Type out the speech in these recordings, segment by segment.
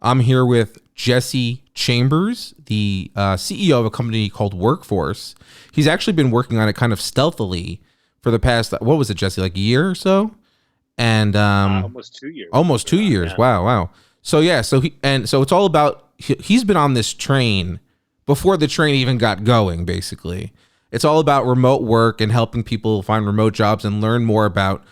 I'm here with Jesse Chambers, the CEO of a company called Workforce. He's actually been working on it kind of stealthily for the past, what was it, Jesse, like a year or so? And Almost 2 years. almost 2 years. Yeah. Wow, wow. So yeah, so it's all about he's been on this train before the train even got going, basically. It's all about remote work and helping people find remote jobs and learn more about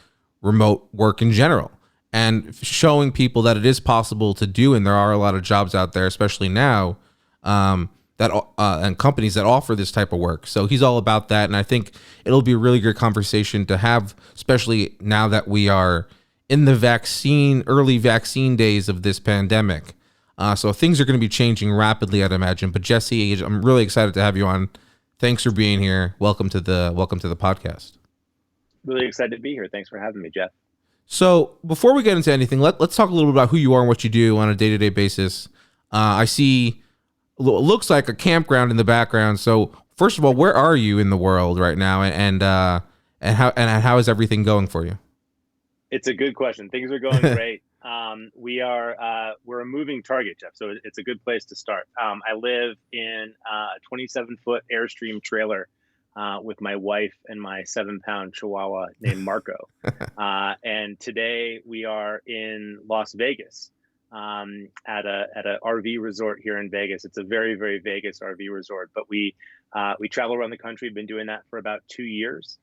remote work in general and showing people that it is possible to do. And there are a lot of jobs out there, especially now, that and companies that offer this type of work. So he's all about that. And I think it'll be a really good conversation to have, especially now that we are in the early vaccine days of this pandemic. So things are going to be changing rapidly, I'd imagine. But Jesse, I'm really excited to have you on. Thanks for being here. Welcome to the podcast. Really excited to be here. Thanks for having me, Jeff. So before we get into anything, let's talk a little bit about who you are and what you do on a day-to-day basis. I see it looks like a campground in the background. So first of all, where are you in the world right now, and how is everything going for you? It's a good question. Things are going great. We're a moving target, Jeff. So it's a good place to start. I live in a 27-foot Airstream trailer with my wife and my 7-pound Chihuahua named Marco. And today we are in Las Vegas at a RV resort here in Vegas. It's a very, very Vegas RV resort, but we travel around the country. We've been doing that for about 2 years.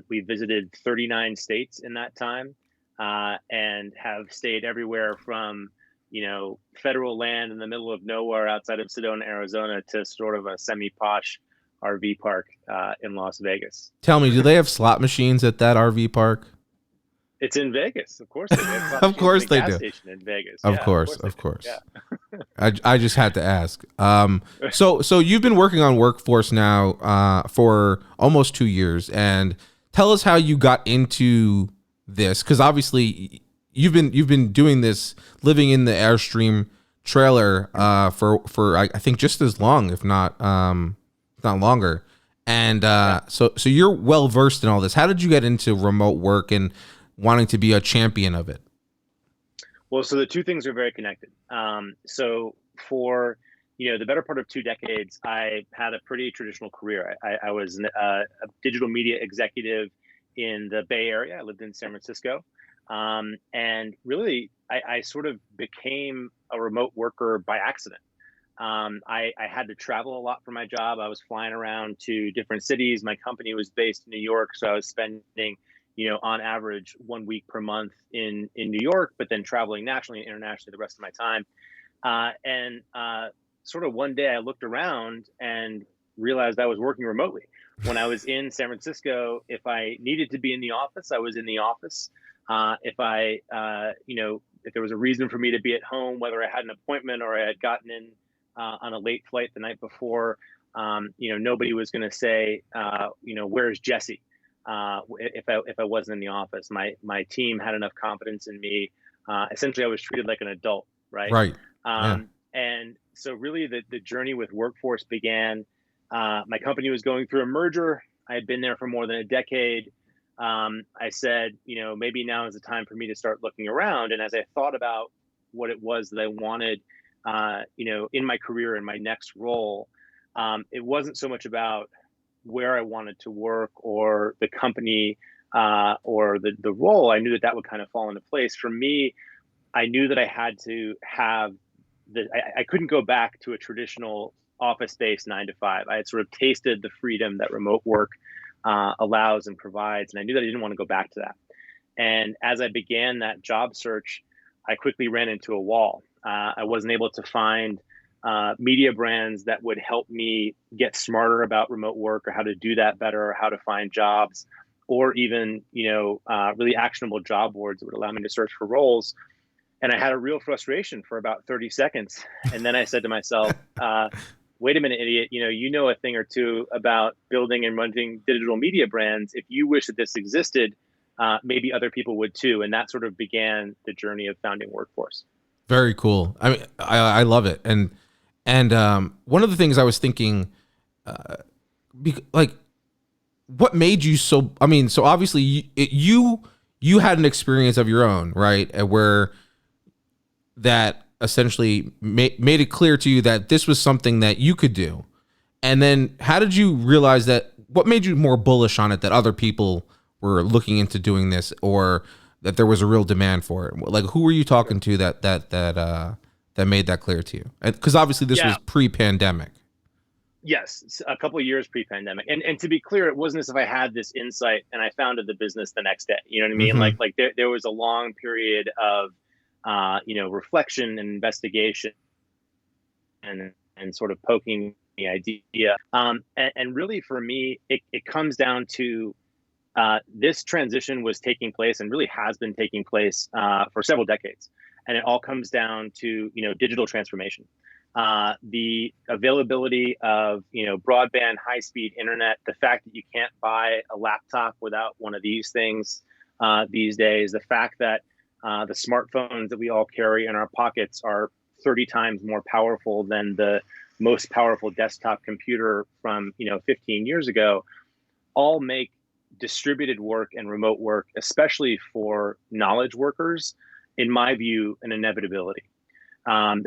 We visited 39 states in that time and have stayed everywhere from, federal land in the middle of nowhere outside of Sedona, Arizona, to sort of a semi-posh RV park in Las Vegas. Tell me, do they have slot machines at that RV park? It's in Vegas, of course. They have Of course they do. Station in Vegas. Of course. Yeah. I just had to ask. So you've been working on Workforce now for almost 2 years, and tell us how you got into this, because obviously you've been doing this, living in the Airstream trailer for I think just as long, if not longer. And so you're well versed in all this. How did you get into remote work and wanting to be a champion of it? Well, so the two things are very connected. So for the better part of 2 decades, I had a pretty traditional career. I was a digital media executive in the Bay Area. I lived in San Francisco, and really, I sort of became a remote worker by accident. I had to travel a lot for my job. I was flying around to different cities. My company was based in New York, so I was spending on average 1 week per month in New York, but then traveling nationally and internationally the rest of my time. And sort of one day I looked around and realized I was working remotely. When I was in San Francisco, if I needed to be in the office, I was in the office. If there was a reason for me to be at home, whether I had an appointment or I had gotten in on a late flight the night before, nobody was going to say, where's Jesse? If I wasn't in the office. My team had enough confidence in me. Essentially, I was treated like an adult, right? Right. Yeah. And so really the journey with Workforce began. My company was going through a merger. I had been there for more than a decade. I said, maybe now is the time for me to start looking around. And as I thought about what it was that I wanted, in my career, in my next role, it wasn't so much about where I wanted to work or the company or the role. I knew that would kind of fall into place. For me, I knew that I had to have I couldn't go back to a traditional office-based 9 to 5. I had sort of tasted the freedom that remote work allows and provides, and I knew that I didn't want to go back to that. And as I began that job search, I quickly ran into a wall. I wasn't able to find media brands that would help me get smarter about remote work or how to do that better or how to find jobs, or even, really actionable job boards that would allow me to search for roles. And I had a real frustration for about 30 seconds. And then I said to myself, wait a minute, idiot, you know a thing or two about building and running digital media brands. If you wish that this existed, maybe other people would too. And that sort of began the journey of founding Workforce. Very cool. I mean, I love it. And one of the things I was thinking, what made you so? I mean, so obviously you had an experience of your own, right? Where that essentially made it clear to you that this was something that you could do. And then how did you realize that? What made you more bullish on it, that other people were looking into doing this, or that there was a real demand for it? Like, who were you talking to that made that clear to you? Because obviously this was pre-pandemic. Yes, a couple of years pre-pandemic, and to be clear, it wasn't as if I had this insight and I founded the business the next day. You know what I mean? Mm-hmm. Like there was a long period of reflection and investigation and sort of poking the idea. And really for me, it comes down to this transition was taking place and really has been taking place for several decades. And it all comes down to, digital transformation. The availability of, broadband, high-speed internet, the fact that you can't buy a laptop without one of these things these days, the fact that the smartphones that we all carry in our pockets are 30 times more powerful than the most powerful desktop computer from 15 years ago, all make distributed work and remote work, especially for knowledge workers, in my view, an inevitability. And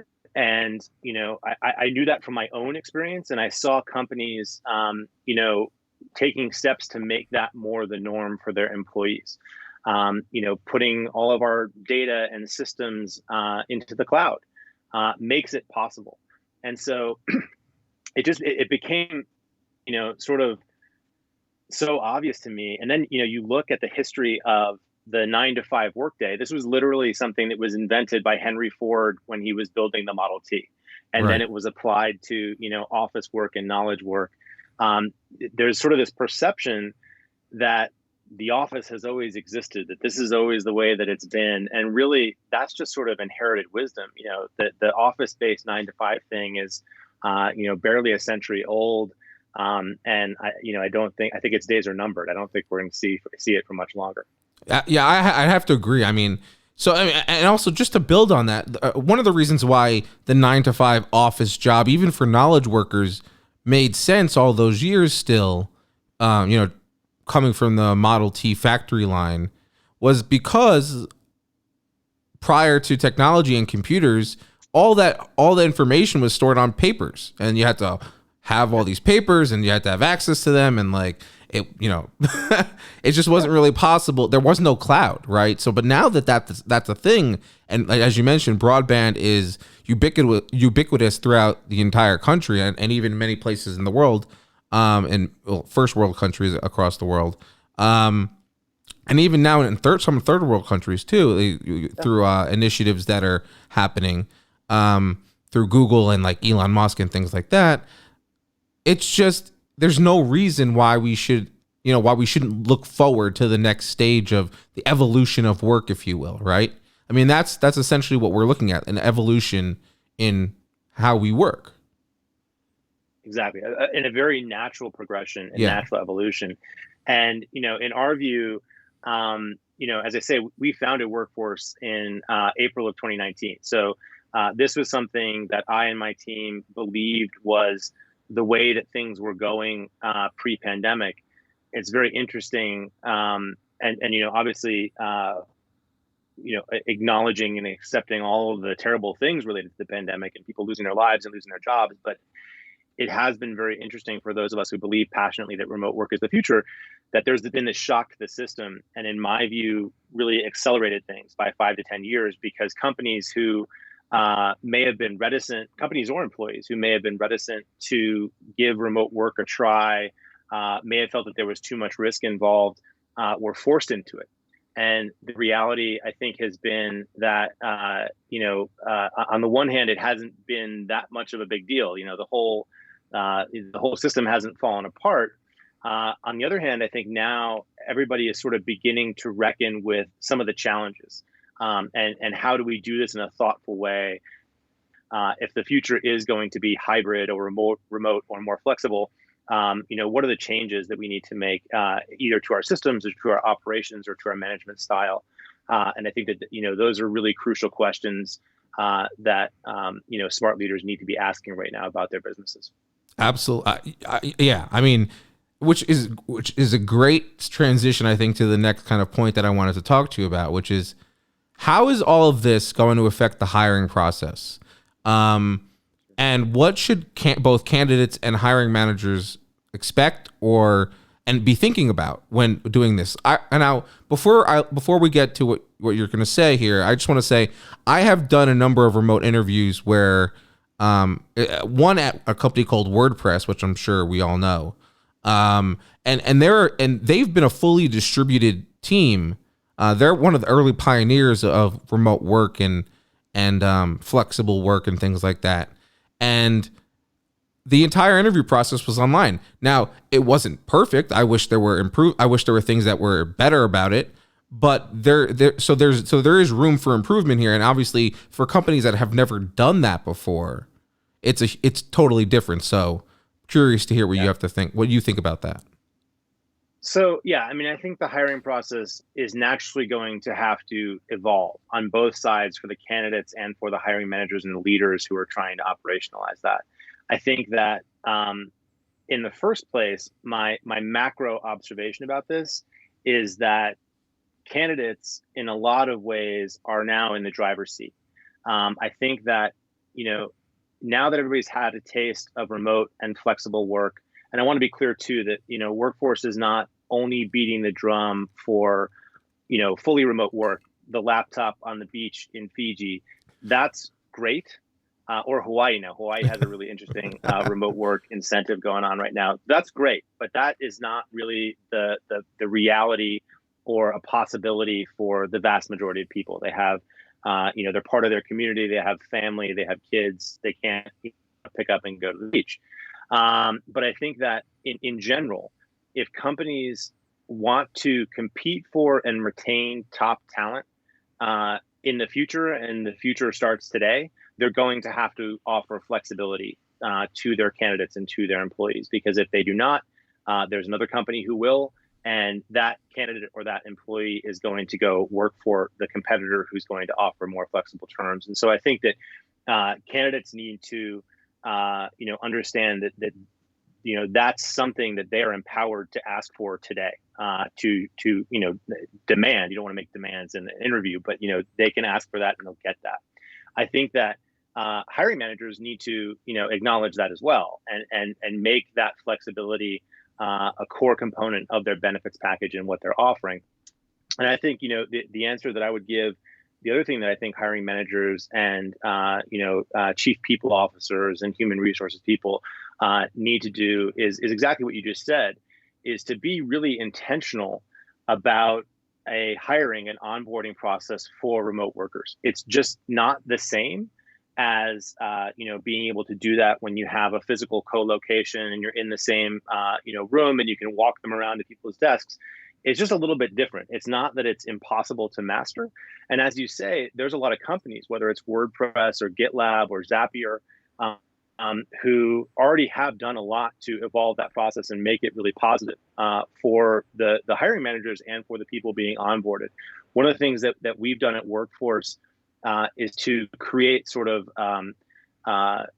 I knew that from my own experience, and I saw companies taking steps to make that more the norm for their employees. Putting all of our data and systems into the cloud makes it possible. And so it became, sort of so obvious to me. And then, you look at the history of the 9-to-5 workday. This was literally something that was invented by Henry Ford when he was building the Model T. And then it was applied to, office work and knowledge work. There's sort of this perception that the office has always existed, that this is always the way that it's been. And really, that's just sort of inherited wisdom. The office-based 9-to-5 thing is, barely a century old. And I think its days are numbered. I don't think we're going to see it for much longer. Yeah, I have to agree. I mean, and also just to build on that, one of the reasons why the 9-to-5 office job, even for knowledge workers, made sense all those years still, coming from the Model T factory line, was because prior to technology and computers, all the information was stored on papers, and you had to have all these papers and you had to have access to them, and like it it just wasn't really possible. There was no cloud, right? So but now that's a thing, and like, as you mentioned, broadband is ubiquitous throughout the entire country, and even many places in the world, in first world countries across the world, and even now in some third world countries too, through initiatives that are happening through Google and like Elon Musk and things like that. It's just, there's no reason why we shouldn't look forward to the next stage of the evolution of work, if you will, right? I mean, that's essentially what we're looking at, an evolution in how we work. Exactly. In a very natural progression and natural evolution. And, in our view, as I say, we founded Workforce in April of 2019. So this was something that I and my team believed was the way that things were going pre-pandemic. It's very interesting. And obviously, acknowledging and accepting all of the terrible things related to the pandemic and people losing their lives and losing their jobs. But it has been very interesting for those of us who believe passionately that remote work is the future, that there's been this shock to the system. And in my view, really accelerated things by 5 to 10 years, because companies who may have been reticent, companies or employees who may have been reticent to give remote work a try, may have felt that there was too much risk involved, were forced into it. And the reality, I think, has been that, on the one hand, it hasn't been that much of a big deal. The whole system hasn't fallen apart. On the other hand, I think now everybody is sort of beginning to reckon with some of the challenges. And how do we do this in a thoughtful way? If the future is going to be hybrid or remote or more flexible, what are the changes that we need to make either to our systems or to our operations or to our management style? And I think that, those are really crucial questions that, smart leaders need to be asking right now about their businesses. Absolutely. Yeah. I mean, which is a great transition, I think, to the next kind of point that I wanted to talk to you about, which is how is all of this going to affect the hiring process? And what should both candidates and hiring managers expect or and be thinking about when doing this? And now before we get to what you're going to say here, I just want to say I have done a number of remote interviews where one at a company called WordPress, which I'm sure we all know, and they've been a fully distributed team. They're one of the early pioneers of remote work and flexible work and things like that. And the entire interview process was online. Now, it wasn't perfect. I wish there were things that were better about it. But there is room for improvement here. And obviously, for companies that have never done that before, it's totally different. So, curious to hear what you think about that. So, yeah, I mean, I think the hiring process is naturally going to have to evolve on both sides for the candidates and for the hiring managers and the leaders who are trying to operationalize that. I think that in the first place, my macro observation about this is that candidates, in a lot of ways, are now in the driver's seat. I think that, now that everybody's had a taste of remote and flexible work, and I want to be clear too that, Workforce is not only beating the drum for, fully remote work, the laptop on the beach in Fiji. That's great. Or Hawaii now. Hawaii has a really interesting remote work incentive going on right now. That's great, but that is not really the reality or a possibility for the vast majority of people. They have, they're part of their community. They have family. They have kids. They can't pick up and go to the beach. But I think that in general, if companies want to compete for and retain top talent in the future, and the future starts today, they're going to have to offer flexibility to their candidates and to their employees. Because if they do not, there's another company who will, and that candidate or that employee is going to go work for the competitor who's going to offer more flexible terms. And so I think that candidates need to understand that that's something that they are empowered to ask for today, to demand. You don't want to make demands in the interview, but they can ask for that and they'll get that. I think that hiring managers need to acknowledge that as well, and make that flexibility a core component of their benefits package and what they're offering. And I think the answer that I would give, the other thing that I think hiring managers and chief people officers and human resources people need to do is exactly what you just said, is to be really intentional about a hiring and onboarding process for remote workers. It's just not the same as being able to do that when you have a physical co-location and you're in the same room and you can walk them around to people's desks. It's just a little bit different. It's not that it's impossible to master. And as you say, there's a lot of companies, whether it's WordPress or GitLab or Zapier, who already have done a lot to evolve that process and make it really positive for the hiring managers and for the people being onboarded. One of the things that we've done at Workforce is to create sort of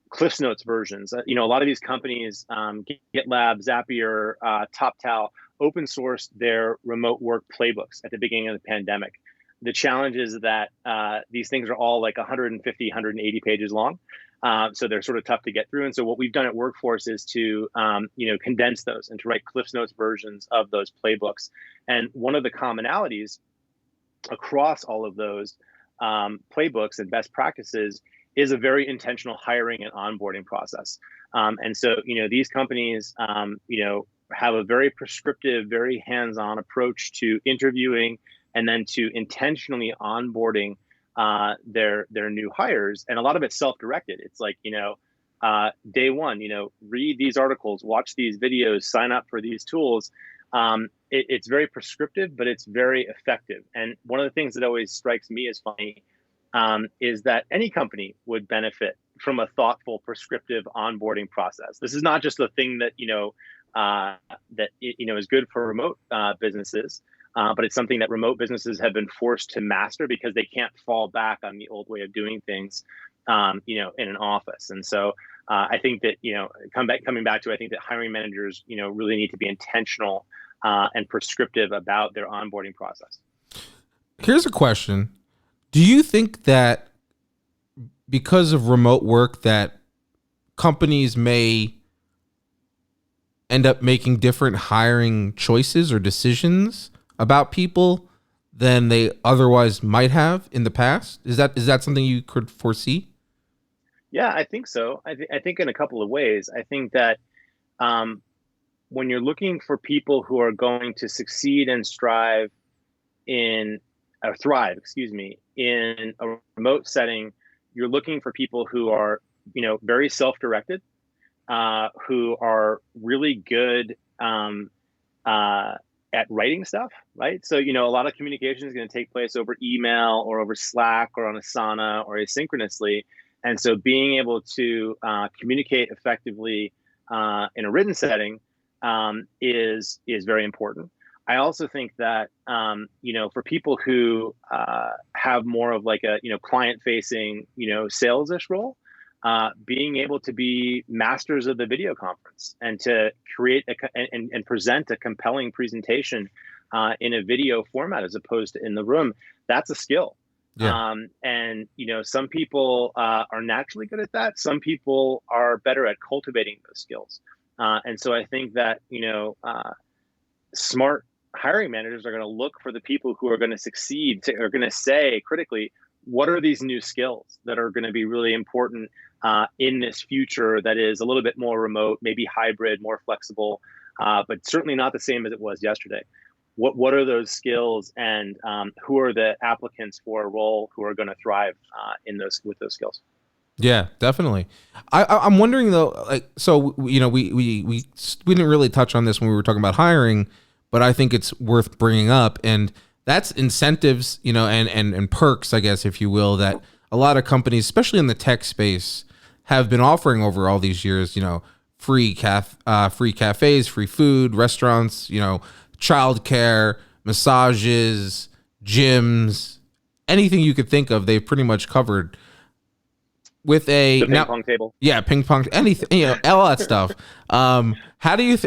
Cliffs Notes versions. A lot of these companies, GitLab, Zapier, TopTal, open sourced their remote work playbooks at the beginning of the pandemic. The challenge is that these things are all like 150, 180 pages long. So they're sort of tough to get through. And so what we've done at Workforce is to, condense those and to write Cliffs Notes versions of those playbooks. And one of the commonalities across all of those playbooks and best practices is a very intentional hiring and onboarding process. And so, these companies, have a very prescriptive, very hands-on approach to interviewing and then to intentionally onboarding their new hires. And a lot of it's self-directed. It's like, day one, read these articles, watch these videos, sign up for these tools. It's very prescriptive, but it's very effective. And one of the things that always strikes me as funny is that any company would benefit from a thoughtful, prescriptive onboarding process. This is not just a thing that, is good for remote businesses. But it's something that remote businesses have been forced to master because they can't fall back on the old way of doing things, in an office. And so I think that, coming back to, I think that hiring managers, really need to be intentional and prescriptive about their onboarding process. Here's a question. Do you think that because of remote work that companies may end up making different hiring choices or decisions about people than they otherwise might have in the past? Is that something you could foresee? Yeah, I think so. I think in a couple of ways. I think that um, when you're looking for people who are going to succeed and strive in or thrive, excuse me, in a remote setting, you're looking for people who are, very self-directed, who are really good uh, at writing stuff, right? So, a lot of communication is going to take place over email or over Slack or on Asana or asynchronously. And so being able to communicate effectively in a written setting is very important. I also think that for people who have more of like a client facing sales ish role, being able to be masters of the video conference and to create and present a compelling presentation in a video format as opposed to in the room, that's a skill. Yeah. And some people are naturally good at that. Some people are better at cultivating those skills. And so I think that smart hiring managers are going to look for the people who are going to succeed, are going to say critically, what are these new skills that are going to be really important in this future that is a little bit more remote, maybe hybrid, more flexible, but certainly not the same as it was yesterday. What are those skills, and who are the applicants for a role who are going to thrive in those with those skills? Yeah, definitely. I'm wondering though, like, so we didn't really touch on this when we were talking about hiring, but I think it's worth bringing up, and that's incentives, and perks, I guess, if you will, that a lot of companies, especially in the tech space, have been offering over all these years. Free cafes, free food, restaurants, childcare, massages, gyms, anything you could think of, they've pretty much covered with a The ping now. pong table. Yeah, ping pong, anything, all that stuff. How do you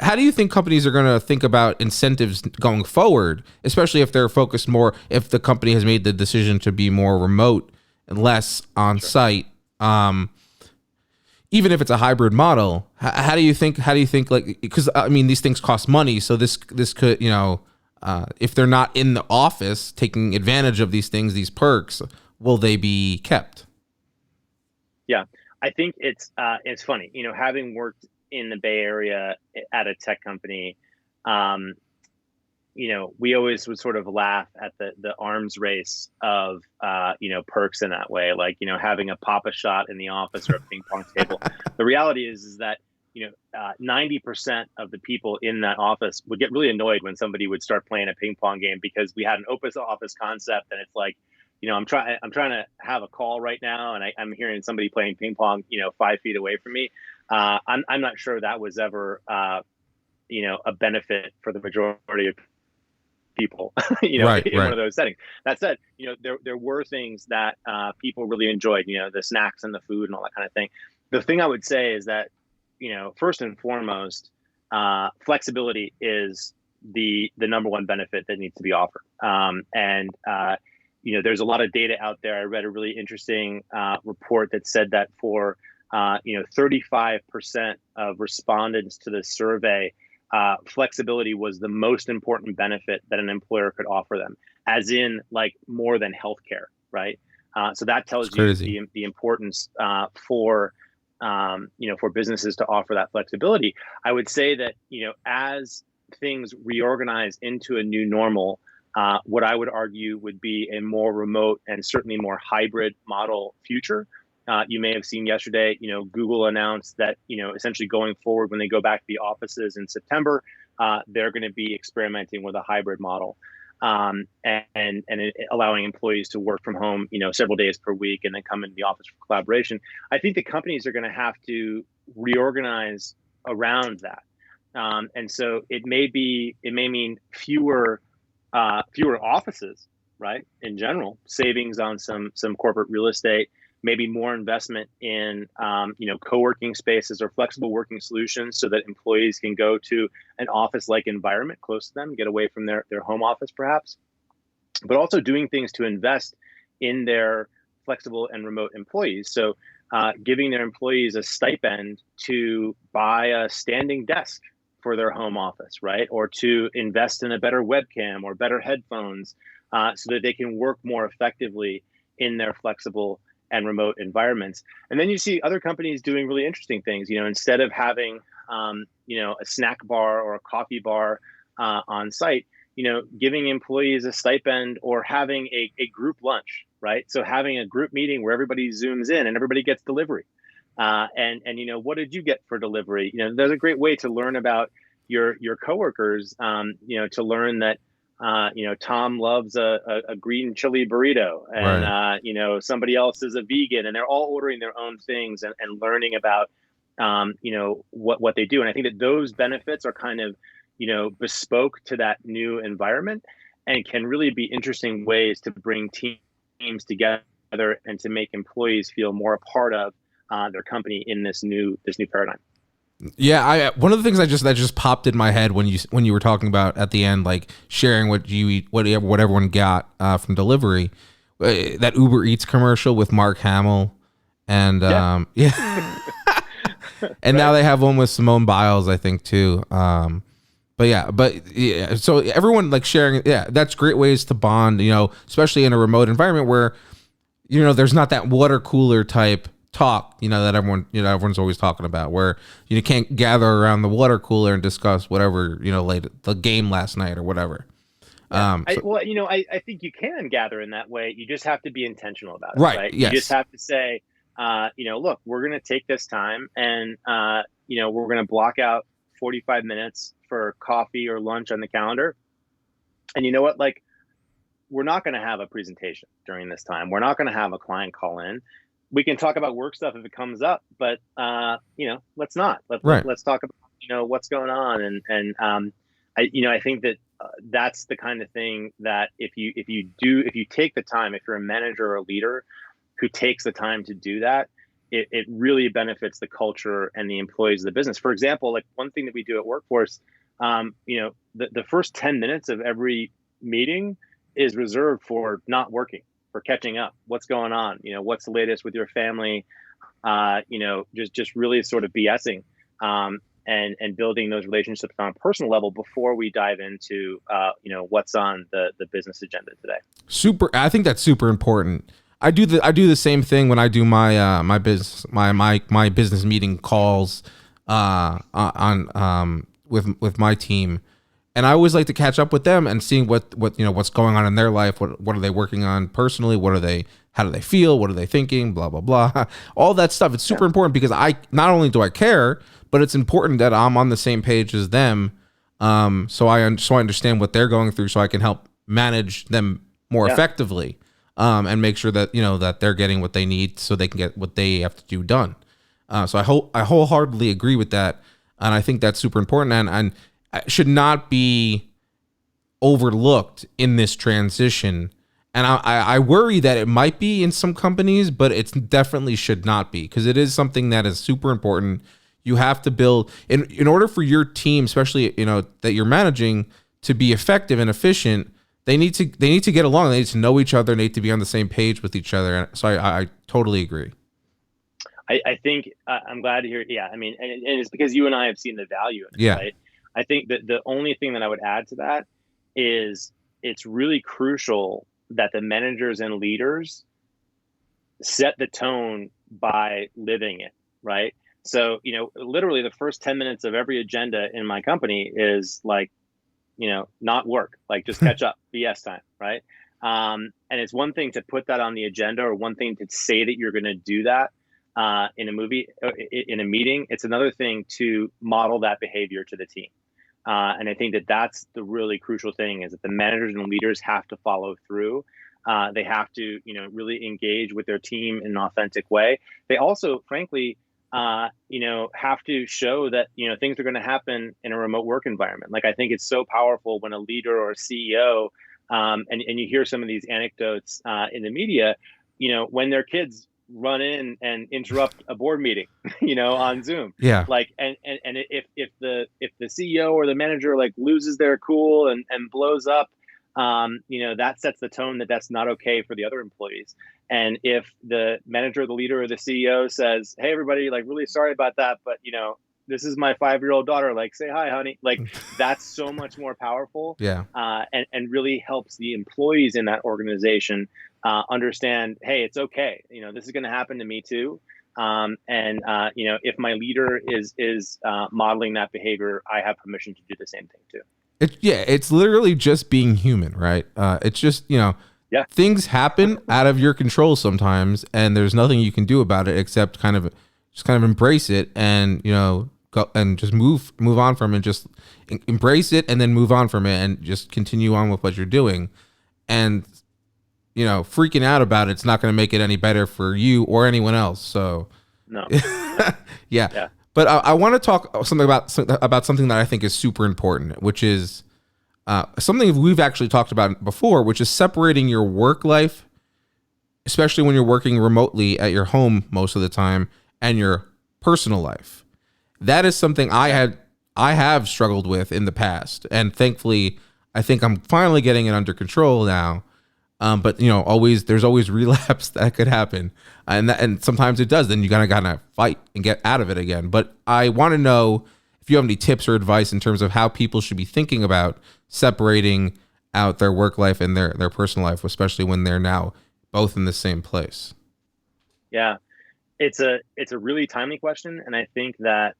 how do you think companies are going to think about incentives going forward, especially if they're focused more, if the company has made the decision to be more remote and less on Sure. site? Even if it's a hybrid model, how do you think like, because I mean these things cost money, so this could, if they're not in the office taking advantage of these things, these perks, will they be kept? Yeah, I think it's funny, having worked in the Bay Area at a tech company. Um, we always would sort of laugh at the arms race of perks in that way, like having a papa shot in the office or a ping pong table. The reality is that 90% of the people in that office would get really annoyed when somebody would start playing a ping pong game because we had an open office concept, and it's like, I'm trying to have a call right now, and I'm hearing somebody playing ping pong 5 feet away from me. I'm not sure that was ever a benefit for the majority of people, Right, in one right. of those settings. That said, there were things that people really enjoyed, the snacks and the food and all that kind of thing. The thing I would say is that, first and foremost, flexibility is the number one benefit that needs to be offered. There's a lot of data out there. I read a really interesting report that said that for 35% of respondents to the survey, flexibility was the most important benefit that an employer could offer them, as in like more than healthcare, right? So that It's tells you crazy. the importance for businesses to offer that flexibility. I would say that as things reorganize into a new normal, what I would argue would be a more remote and certainly more hybrid model future. You may have seen yesterday, Google announced that, essentially going forward, when they go back to the offices in September, they're going to be experimenting with a hybrid model, and allowing employees to work from home, several days per week and then come into the office for collaboration. I think the companies are going to have to reorganize around that. And so it may mean fewer offices, right? In general, savings on some corporate real estate, maybe more investment in co-working spaces or flexible working solutions so that employees can go to an office-like environment close to them, get away from their home office, perhaps. but also doing things to invest in their flexible and remote employees. So giving their employees a stipend to buy a standing desk for their home office, right? Or to invest in a better webcam or better headphones so that they can work more effectively in their flexible and remote environments. And then you see other companies doing really interesting things. Instead of having a snack bar or a coffee bar on site, giving employees a stipend or having a group lunch, right? So having a group meeting where everybody zooms in and everybody gets delivery. And what did you get for delivery? There's a great way to learn about your coworkers. To learn that Tom loves a green chili burrito, and Right. somebody else is a vegan, and they're all ordering their own things and learning about what they do. And I think that those benefits are kind of bespoke to that new environment, and can really be interesting ways to bring teams together and to make employees feel more a part of their company in this new paradigm. Yeah, I one of the things that just popped in my head when you were talking about at the end, like sharing what you eat, what everyone got from delivery, that Uber Eats commercial with Mark Hamill, and Yeah. yeah, and now Right. they have one with Simone Biles, I think too. But so everyone like sharing, yeah, that's great ways to bond, especially in a remote environment where there's not that water cooler type talk, that everyone's always talking about, where you can't gather around the water cooler and discuss whatever, late the game last night or whatever. Yeah. I, So, well, I think you can gather in that way. You just have to be intentional about it, right. right? You just Yes. have to say, look, we're going to take this time, and, we're going to block out 45 minutes for coffee or lunch on the calendar. And you know what? Like, we're not going to have a presentation during this time. We're not going to have a client call in. We can talk about work stuff if it comes up, but let's not. Right. Let's talk about what's going on, and I think that that's the kind of thing that if you take the time, if you're a manager or a leader who takes the time to do that, it really benefits the culture and the employees of the business. For example, like one thing that we do at Workforce, the first 10 minutes of every meeting is reserved for not working, for catching up. What's going on? What's the latest with your family? Just really sort of BSing, and building those relationships on a personal level before we dive into what's on the business agenda today. Super. I think that's super important. I do the same thing when I do my business my business meeting calls on with my team, and I always like to catch up with them and seeing what's going on in their life. What are they working on personally? How do they feel? What are they thinking? Blah blah blah. All that stuff. It's super important because I not only do I care, but it's important that I'm on the same page as them. So I understand what they're going through, so I can help manage them more Yeah. effectively, and make sure that that they're getting what they need, so they can get what they have to do done. So I wholeheartedly agree with that, and I think that's super important, and should not be overlooked in this transition. And I worry that it might be in some companies, but it definitely should not be, because it is something that is super important. You have to build in order for your team, especially that you're managing, to be effective and efficient. They need to get along. They need to know each other. They need to be on the same page with each other. So I totally agree. I think I'm glad to hear. Yeah, I mean, and it's because you and I have seen the value in it, Yeah. right? I think that the only thing that I would add to that is it's really crucial that the managers and leaders set the tone by living it, right? So, literally the first 10 minutes of every agenda in my company is like, not work, like just catch up, BS time, right? And it's one thing to put that on the agenda, or one thing to say that you're going to do that in a meeting. It's another thing to model that behavior to the team. And I think that that's the really crucial thing, is that the managers and leaders have to follow through. They have to, really engage with their team in an authentic way. They also, frankly, have to show that, things are going to happen in a remote work environment. Like, I think it's so powerful when a leader or a CEO, and you hear some of these anecdotes in the media, when their kids run in and interrupt a board meeting, on Zoom. Yeah. Like, and if the CEO or the manager like loses their cool and blows up, that sets the tone that that's not okay for the other employees. And if the manager, the leader, or the CEO says, "Hey, everybody, like, really sorry about that, but this is my 5-year-old daughter. Like, say hi, honey." Like, that's so much more powerful, Yeah. and really helps the employees in that organization understand, hey, it's okay. This is going to happen to me too. If my leader is modeling that behavior, I have permission to do the same thing too. It's literally just being human, right? It's just, Yeah. things happen out of your control sometimes, and there's nothing you can do about it except kind of embrace it, and go and just move on from it. Just embrace it and then move on from it, and just continue on with what you're doing. And freaking out about it's not going to make it any better for you or anyone else. So No. yeah. But I want to talk something about something that I think is super important, which is something we've actually talked about before, which is separating your work life, especially when you're working remotely at your home most of the time, and your personal life. That is something I have struggled with in the past, and thankfully, I think I'm finally getting it under control now. But there's always relapse that could happen, and sometimes it does. Then you gotta fight and get out of it again. But I want to know if you have any tips or advice in terms of how people should be thinking about separating out their work life and their personal life, especially when they're now both in the same place. Yeah, it's a really timely question, and I think that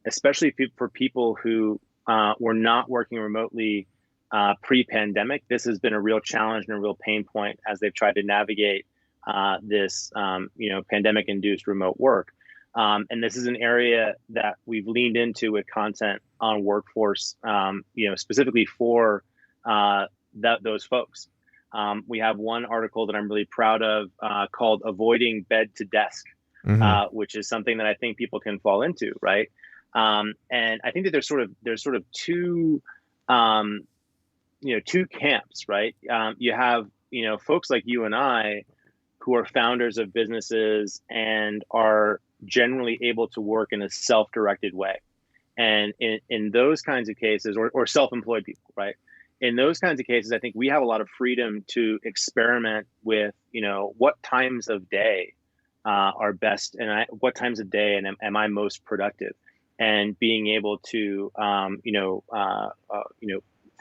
especially for people who were not working remotely pre-pandemic, this has been a real challenge and a real pain point as they've tried to navigate this pandemic-induced remote work. And this is an area that we've leaned into with content on Workforce, specifically for those folks. We have one article that I'm really proud of called "Avoiding Bed to Desk," which is something that I think people can fall into, right? And I think that there's sort of two two camps, right? You have folks like you and I who are founders of businesses and are generally able to work in a self-directed way, and in those kinds of cases, or self-employed people, right? In those kinds of cases, I think we have a lot of freedom to experiment with what times of day are best, and what times of day and am I most productive, and being able to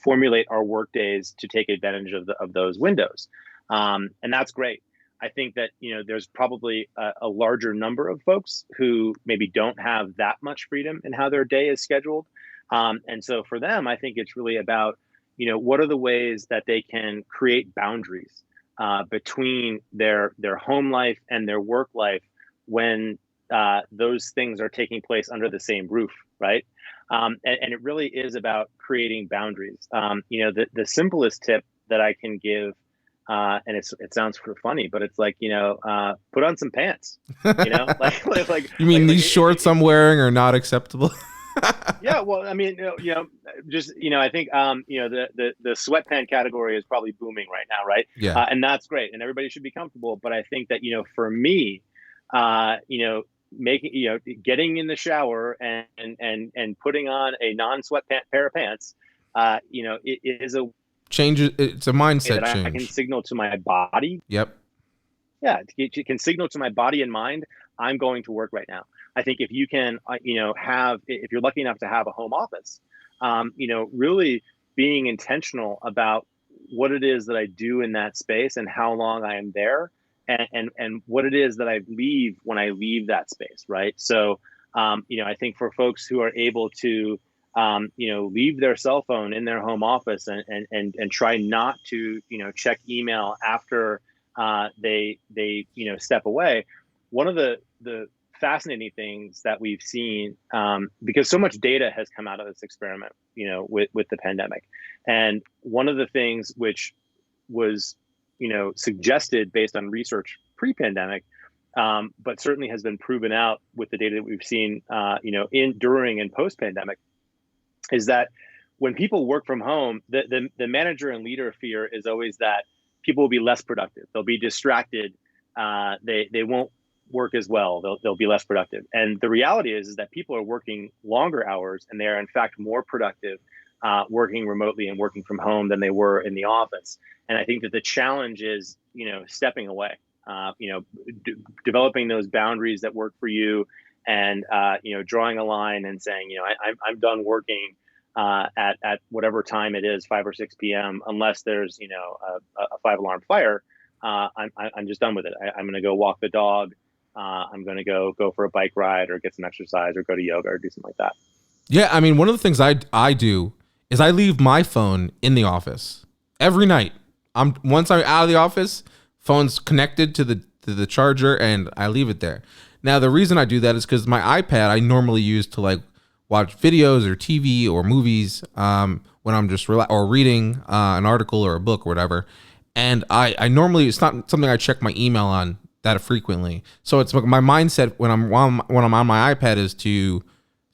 formulate our work days to take advantage of those windows, and that's great. I think that there's probably a larger number of folks who maybe don't have that much freedom in how their day is scheduled, and so for them, I think it's really about what are the ways that they can create boundaries between their home life and their work life when those things are taking place under the same roof, right? And it really is about creating boundaries. The simplest tip that I can give, and it sounds sort of funny, but it's like put on some pants. Like you mean like, these shorts I'm wearing are not acceptable? Yeah, well, I mean, just I think the sweatpant category is probably booming right now, right? Yeah. And that's great, and everybody should be comfortable. But I think that for me, making getting in the shower and putting on a non-sweatpant pair of pants, it is a change. It's a mindset that change. I can signal to my body. Yep. Yeah, it can signal to my body and mind, I'm going to work right now. I think if you can, if you're lucky enough to have a home office, really being intentional about what it is that I do in that space and how long I am there, and what it is that I leave when I leave that space, right? So, I think for folks who are able to, leave their cell phone in their home office and try not to, check email after they step away. One of the fascinating things that we've seen, because so much data has come out of this experiment, with the pandemic, and one of the things which was suggested based on research pre-pandemic, but certainly has been proven out with the data that we've seen, during and post-pandemic, is that when people work from home, the manager and leader fear is always that people will be less productive. They'll be distracted. They won't work as well. They'll be less productive. And the reality is that people are working longer hours, and they are in fact more productive working remotely and working from home than they were in the office. And I think that the challenge is, stepping away, developing those boundaries that work for you, and drawing a line and saying, I'm done working at whatever time it is, 5 or 6 p.m. unless there's a 5 alarm fire. I'm just done with it. I'm going to go walk the dog. I'm going to go for a bike ride or get some exercise or go to yoga or do something like that. Yeah, I mean, one of the things I do is I leave my phone in the office every night. Once I'm out of the office, phone's connected to the charger, and I leave it there. Now, the reason I do that is because my iPad I normally use to like watch videos or TV or movies when I'm just or reading an article or a book or whatever. And I normally, it's not something I check my email on that frequently. So it's my mindset when I'm on my iPad is to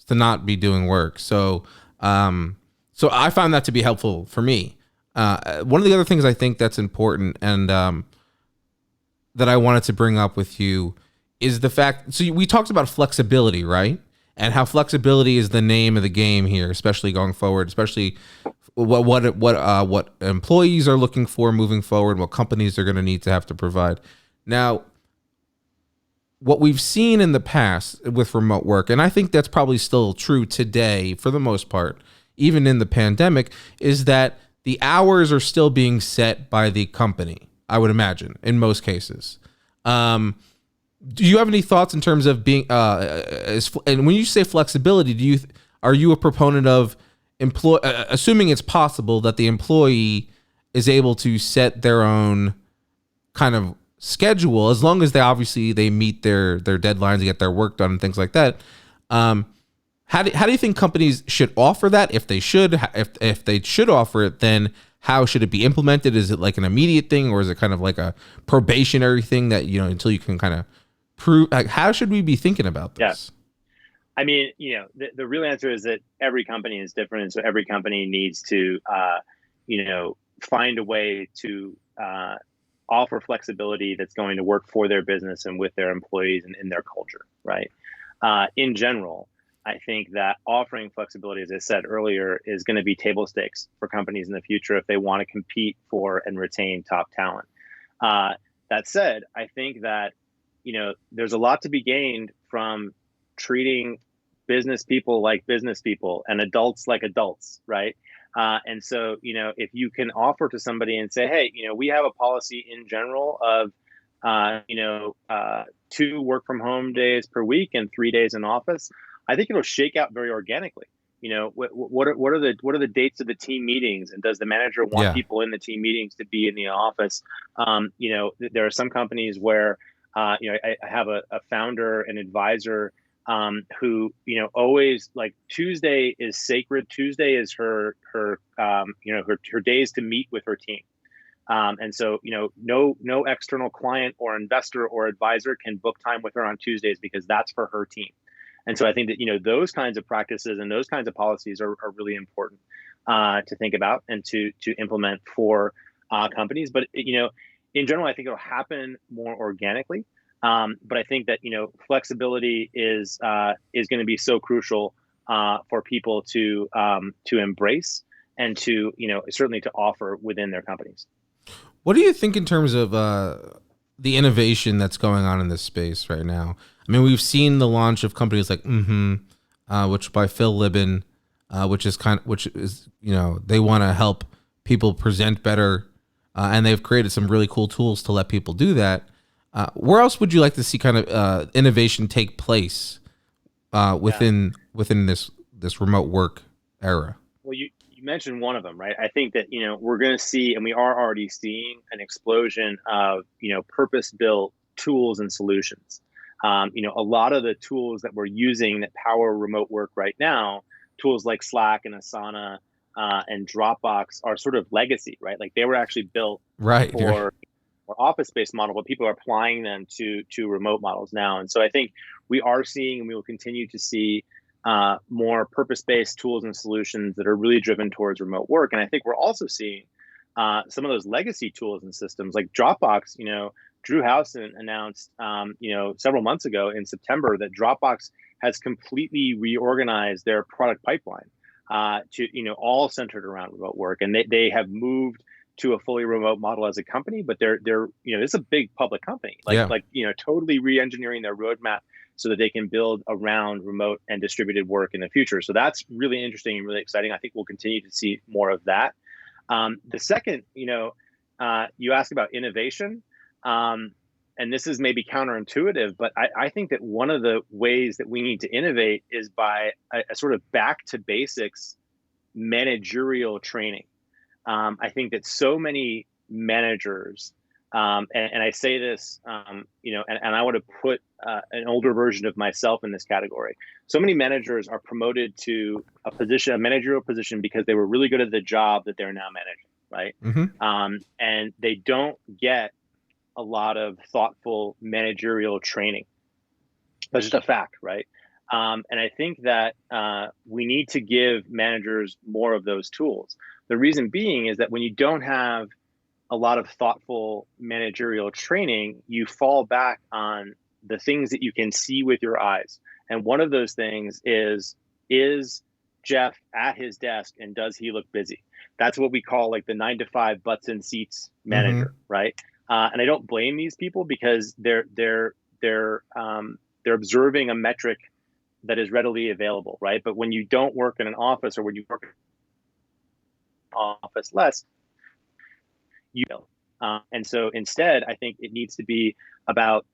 not be doing work. So so I found that to be helpful for me. One of the other things I think that's important and that I wanted to bring up with you is the fact. So we talked about flexibility, right? And how flexibility is the name of the game here, especially going forward, especially what employees are looking for moving forward, what companies are going to need to have to provide. Now, what we've seen in the past with remote work, and I think that's probably still true today for the most part, even in the pandemic, is that the hours are still being set by the company, I would imagine, in most cases. Do you have any thoughts in terms of being, and when you say flexibility, are you a proponent of assuming it's possible that the employee is able to set their own kind of schedule, as long as they meet their deadlines and get their work done and things like that? How do you think companies should offer that? If they should offer it, then how should it be implemented? Is it like an immediate thing, or is it kind of like a probationary thing that, until you can kind of prove? Like, how should we be thinking about this? Yeah. I mean, the real answer is that every company is different, and so every company needs to, find a way to offer flexibility that's going to work for their business and with their employees and in their culture, right? In general, I think that offering flexibility, as I said earlier, is going to be table stakes for companies in the future if they want to compete for and retain top talent. That said, I think that, there's a lot to be gained from treating business people like business people and adults like adults, right? And so, if you can offer to somebody and say, hey, we have a policy in general of, 2 work from home days per week and 3 days in office, I think it'll shake out very organically. What are the dates of the team meetings, and does the manager want people in the team meetings to be in the office? There are some companies where, I have a founder and advisor who, always, like, Tuesday is sacred. Tuesday is her days to meet with her team. And so, no external client or investor or advisor can book time with her on Tuesdays because that's for her team. And so I think that, those kinds of practices and those kinds of policies are really important to think about and to implement for companies. But, in general, I think it'll happen more organically. But I think that, flexibility is going to be so crucial for people to embrace and to, certainly to offer within their companies. What do you think in terms of the innovation that's going on in this space right now? I mean, we've seen the launch of companies like which by Phil Libin, which is they want to help people present better, and they've created some really cool tools to let people do that. Where else would you like to see kind of innovation take place within this remote work era? Well, you mentioned one of them, right? I think that, we're going to see, and we are already seeing, an explosion of, purpose-built tools and solutions. A lot of the tools that we're using that power remote work right now, tools like Slack and Asana and Dropbox, are sort of legacy, right? Like, they were actually built for office-based model, but people are applying them to remote models now. And so I think we are seeing, and we will continue to see, more purpose-based tools and solutions that are really driven towards remote work. And I think we're also seeing some of those legacy tools and systems like Dropbox. Drew Houston announced, several months ago in September that Dropbox has completely reorganized their product pipeline. to, all centered around remote work. And they have moved to a fully remote model as a company, but they're it's a big public company, Yeah. totally re-engineering their roadmap so that they can build around remote and distributed work in the future. So that's really interesting and really exciting. I think we'll continue to see more of that. The second, you ask about innovation, and this is maybe counterintuitive, but I think that one of the ways that we need to innovate is by a sort of back to basics managerial training. I think that so many managers, and I say this, and I want to put an older version of myself in this category. So many managers are promoted to a managerial position, because they were really good at the job that they're now managing, right? Mm-hmm. And they don't get a lot of thoughtful managerial training. That's just a fact, right? And I think that we need to give managers more of those tools. The reason being is that when you don't have a lot of thoughtful managerial training, you fall back on the things that you can see with your eyes. And one of those things is Jeff at his desk and does he look busy? That's what we call like the 9-to-5 butts in seats manager, Mm-hmm. right? And I don't blame these people, because they're observing a metric that is readily available, right? But when you don't work in an office, or when you work in an office less, and so instead, I think it needs to be about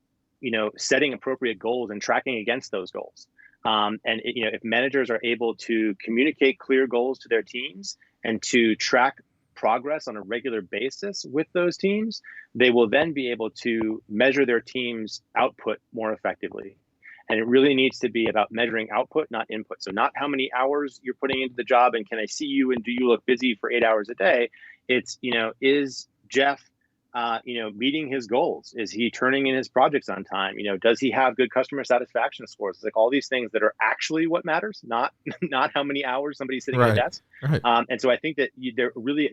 setting appropriate goals and tracking against those goals. If managers are able to communicate clear goals to their teams and to track progress on a regular basis with those teams, they will then be able to measure their team's output more effectively. And it really needs to be about measuring output, not input. So not how many hours you're putting into the job and can I see you and do you look busy for 8 hours a day? It's, is Jeff, meeting his goals? Is he turning in his projects on time? Does he have good customer satisfaction scores? It's like all these things that are actually what matters, not how many hours somebody's sitting at a desk. Right. And so I think that they're really,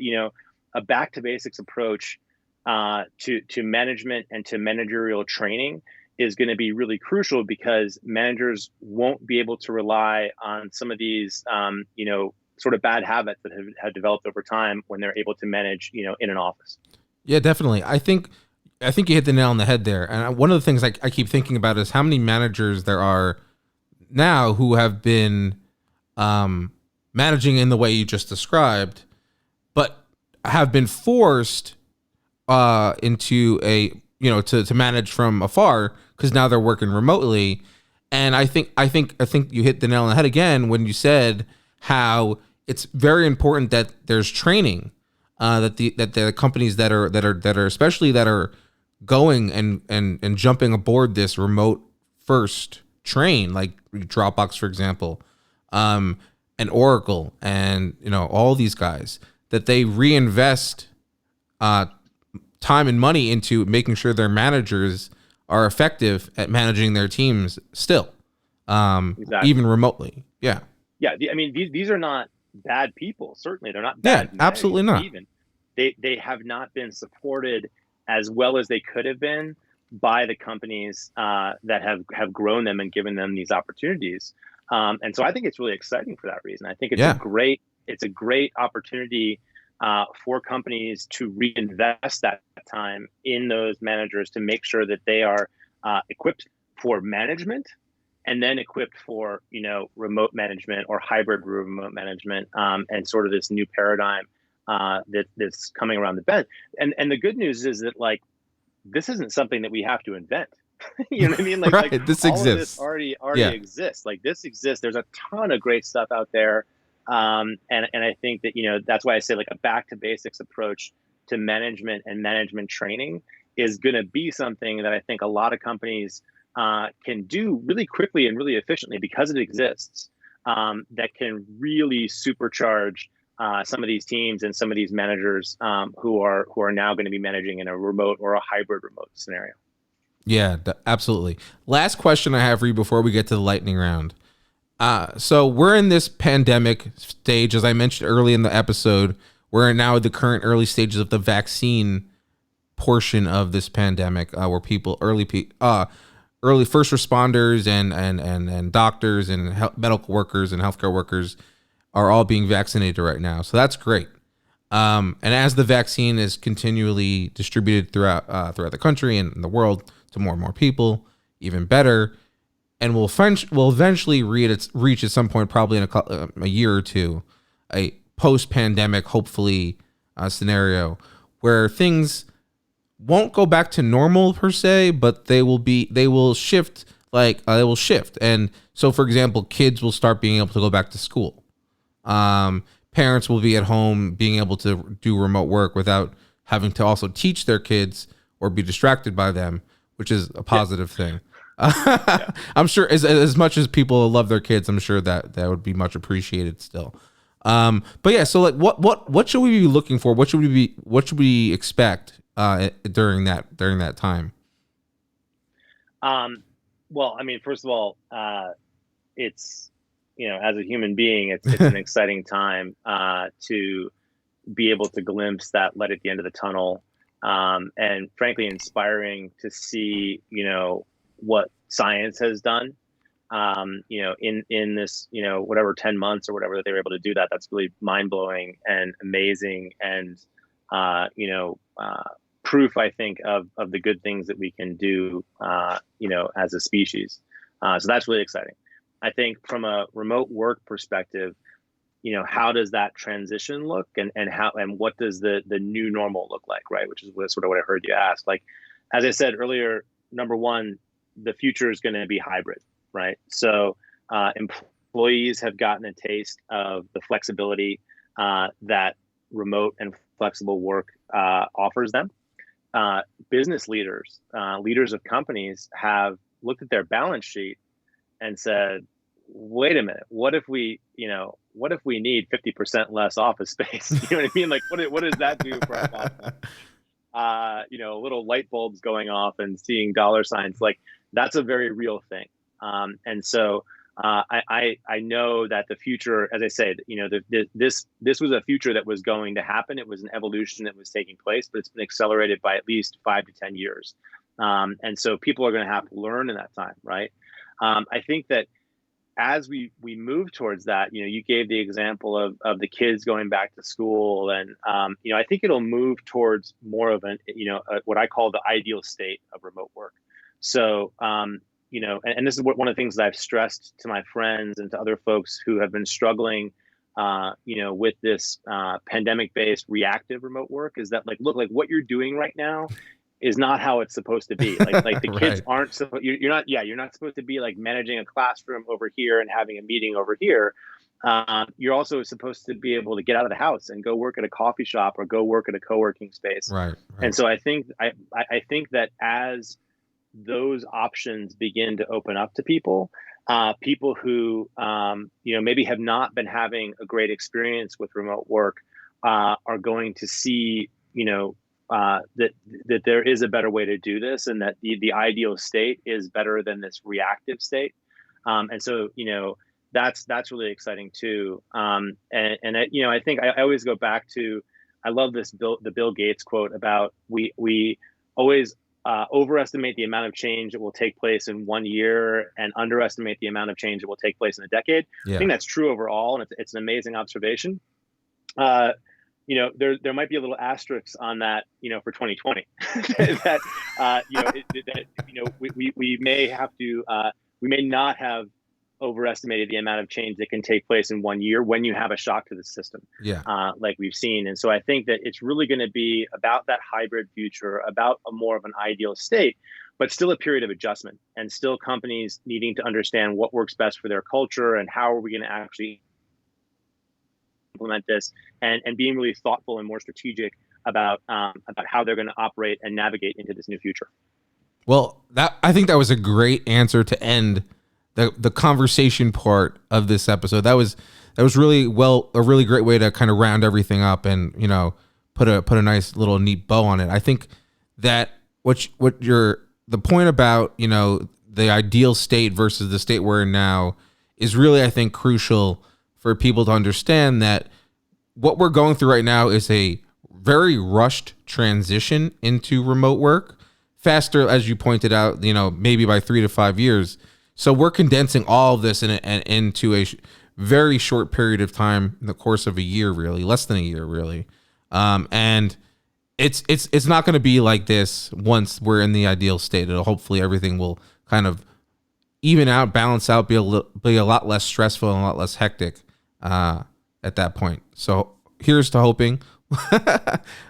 a back to basics approach to management and to managerial training is going to be really crucial, because managers won't be able to rely on some of these, sort of bad habits that have developed over time when they're able to manage, in an office. Yeah, definitely. I think you hit the nail on the head there. And one of the things I keep thinking about is how many managers there are now who have been managing in the way you just described, but have been forced into a to manage from afar, because now they're working remotely. And I think you hit the nail on the head again when you said how it's very important that there's training, that the companies that are especially that are going and jumping aboard this remote first train, like Dropbox, for example, and Oracle, and all these guys, that they reinvest time and money into making sure their managers are effective at managing their teams still, Exactly. even remotely. Yeah. Yeah. I mean, these are not bad people. Certainly, they're not bad. Yeah, absolutely not. Even they have not been supported as well as they could have been by the companies that have grown them and given them these opportunities. And so I think it's really exciting for that reason. I think it's a great opportunity for companies to reinvest that time in those managers to make sure that they are equipped for management, and then equipped for remote management or hybrid remote management, and sort of this new paradigm that's coming around the bend. And the good news is that this isn't something that we have to invent. You know what I mean? Right. This all exists. of this already exists. This exists. There's a ton of great stuff out there. And I think that, that's why I say a back to basics approach to management and management training is going to be something that I think a lot of companies can do really quickly and really efficiently, because it exists, that can really supercharge some of these teams and some of these managers who are now going to be managing in a remote or a hybrid remote scenario. Yeah, absolutely. Last question I have for you before we get to the lightning round. So we're in this pandemic stage, as I mentioned early in the episode. We're now at the current early stages of the vaccine portion of this pandemic, where early first responders and doctors and medical workers and healthcare workers are all being vaccinated right now. So that's great. And as the vaccine is continually distributed throughout the country and the world to more and more people, even better. And we'll eventually reach at some point, probably in a year or two, a post-pandemic, hopefully, scenario where things won't go back to normal per se, but they will shift. And so, for example, kids will start being able to go back to school. Parents will be at home being able to do remote work without having to also teach their kids or be distracted by them, which is a positive thing. I'm sure as much as people love their kids, I'm sure that would be much appreciated still. But yeah, so like what should we be looking for? What should we expect during that time? Well, I mean, first of all, it's, as a human being, it's an exciting time to be able to glimpse that light at the end of the tunnel, and frankly, inspiring to see, what science has done, in this, whatever 10 months or whatever that they were able to do that. That's really mind blowing and amazing, and proof, I think, of the good things that we can do, as a species. So that's really exciting. I think from a remote work perspective, how does that transition look, and what does the new normal look like, right? Which is sort of what I heard you ask. Like, as I said earlier, number one, the future is going to be hybrid, right? So employees have gotten a taste of the flexibility that remote and flexible work offers them. Business leaders, leaders of companies, have looked at their balance sheet and said, wait a minute, what if we need 50% less office space? You know what I mean? Like, what does that do for our cost? Little light bulbs going off and seeing dollar signs, like, that's a very real thing. And so I know that the future, as I said, this was a future that was going to happen. It was an evolution that was taking place, but it's been accelerated by at least 5 to 10 years. And so people are going to have to learn in that time, right? I think that as we move towards that, you gave the example of the kids going back to school, and I think it'll move towards more of what I call the ideal state of remote work. So and this is one of the things that I've stressed to my friends and to other folks who have been struggling, with this pandemic-based reactive remote work, is that, like, look, like, what you're doing right now is not how it's supposed to be. Like the kids aren't supposed. You're not supposed to be like managing a classroom over here and having a meeting over here. You're also supposed to be able to get out of the house and go work at a coffee shop or go work at a co-working space. Right. And so I think that as those options begin to open up to people who maybe have not been having a great experience with remote work, are going to see that there is a better way to do this, and that the ideal state is better than this reactive state. And so that's really exciting too. And I think I always go back to, I love the Bill Gates quote about we always overestimate the amount of change that will take place in 1 year and underestimate the amount of change that will take place in a decade. Yeah. I think that's true overall, and it's an amazing observation. There might be a little asterisk on that, for 2020, that we may have to, we may not have overestimated the amount of change that can take place in 1 year when you have a shock to the system, like we've seen. And so I think that it's really going to be about that hybrid future, about a more of an ideal state, but still a period of adjustment, and still companies needing to understand what works best for their culture and how are we going to actually implement this, and being really thoughtful and more strategic about how they're going to operate and navigate into this new future. Well, I think that was a great answer to end the conversation part of this episode. That was really a really great way to kind of round everything up and put a nice little neat bow on it. I think that the point about the ideal state versus the state we're in now is really, I think, crucial for people to understand that what we're going through right now is a very rushed transition into remote work, faster, as you pointed out, maybe by 3 to 5 years. So we're condensing all of this into a very short period of time in the course of a year, really less than a year, really. And it's not going to be like this once we're in the ideal state. It'll hopefully everything will kind of even out, balance out, be a lot less stressful and a lot less hectic at that point. So here's to hoping.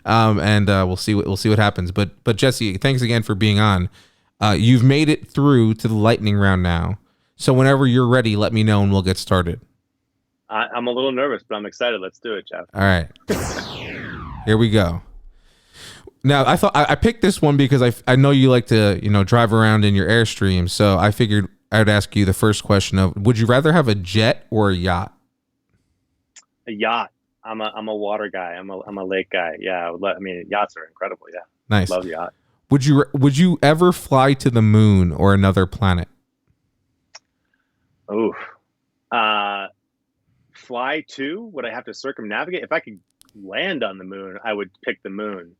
And we'll see what happens. But Jesse, thanks again for being on. You've made it through to the lightning round now. So whenever you're ready, let me know and we'll get started. I'm a little nervous, but I'm excited. Let's do it, Jeff. All right. Here we go. Now, I thought I picked this one because I know you like to, drive around in your Airstream. So I figured I'd ask you the first question of, would you rather have a jet or a yacht? A yacht. I'm a water guy. I'm a lake guy. Yeah. Yachts are incredible. Yeah. Nice. Love yacht. Would you ever fly to the moon or another planet? Oof. Fly to? Would I have to circumnavigate? If I could land on the moon, I would pick the moon.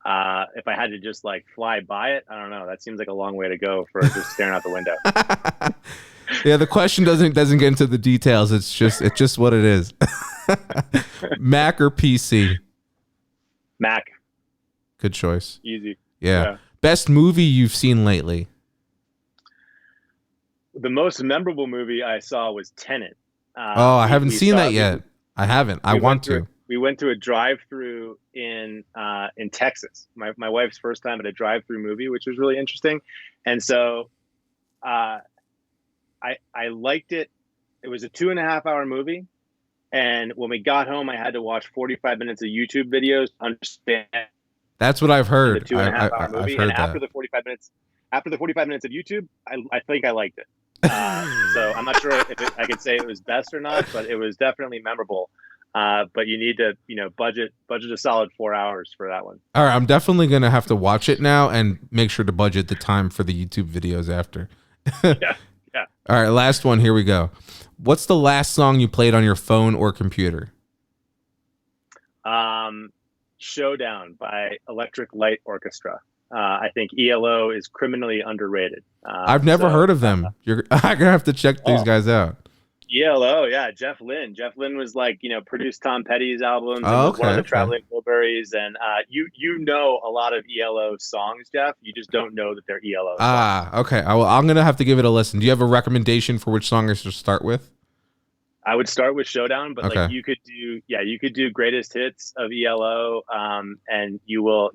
If I had to just fly by it, I don't know. That seems like a long way to go for just staring out the window. Yeah, the question doesn't get into the details. It's just what it is. Mac or PC? Mac. Good choice. Easy. Yeah. Best movie you've seen lately? The most memorable movie I saw was Tenet. I haven't seen that yet. I haven't. I want to. We went to a drive-through in Texas. My wife's first time at a drive-through movie, which was really interesting. And so I liked it. It was a 2.5-hour movie. And when we got home, I had to watch 45 minutes of YouTube videos to understand. That's what I've heard. The 2.5-hour movie. I've heard and after the 45 minutes of YouTube, I think I liked it. So I'm not sure if I could say it was best or not, but it was definitely memorable. But you need to, budget a solid 4 hours for that one. All right, I'm definitely gonna have to watch it now and make sure to budget the time for the YouTube videos after. Yeah. All right, last one. Here we go. What's the last song you played on your phone or computer? Showdown by Electric Light Orchestra. I think ELO is criminally underrated. I've never heard of them. I'm gonna have to check these guys out. ELO, yeah, Jeff Lynne. Jeff Lynne was produced Tom Petty's albums. Was one of the Traveling Wilburys, and you know a lot of ELO songs, Jeff. You just don't know that they're ELO songs. Okay. I'm gonna have to give it a listen. Do you have a recommendation for which song I should start with? I would start with Showdown, but you could do greatest hits of ELO, and you will,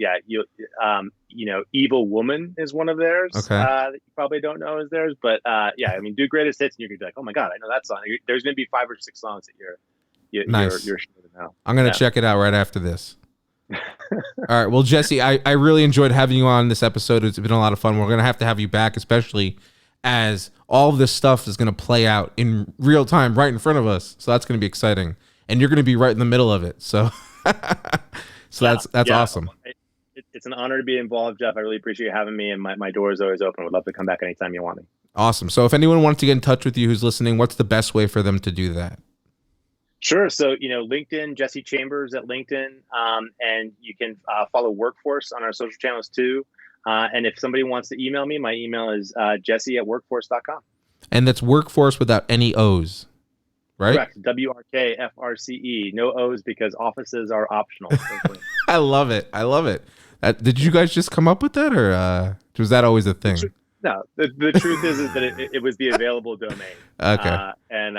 Evil Woman is one of theirs. That you probably don't know is theirs, but do greatest hits, and you're gonna be like, oh my god, I know that song. There's gonna be 5 or 6 songs that nice. you're sure to know. I'm gonna check it out right after this. All right, well, Jesse, I really enjoyed having you on this episode. It's been a lot of fun. We're gonna have to have you back, especially as all of this stuff is going to play out in real time right in front of us. So that's going to be exciting. And you're going to be right in the middle of it. So that's awesome. It's an honor to be involved, Jeff. I really appreciate you having me, and my door is always open. I would love to come back anytime you want me. Awesome. So if anyone wants to get in touch with you who's listening, what's the best way for them to do that? Sure. So, LinkedIn, Jesse Chambers at LinkedIn, and you can follow Workforce on our social channels too. And if somebody wants to email me, my email is jesse@workforce.com. And that's Workforce without any O's, right? Correct. wrkfrce. No O's because offices are optional. I love it. Did you guys just come up with that, or was that always a thing? No, the truth is that it was the available domain. Okay. And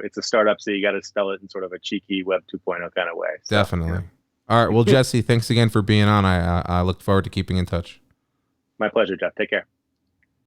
it's a startup, so you got to spell it in sort of a cheeky Web 2.0 kind of way. So, definitely. All right. Well, Jesse, thanks again for being on. I look forward to keeping in touch. My pleasure, Jeff. Take care.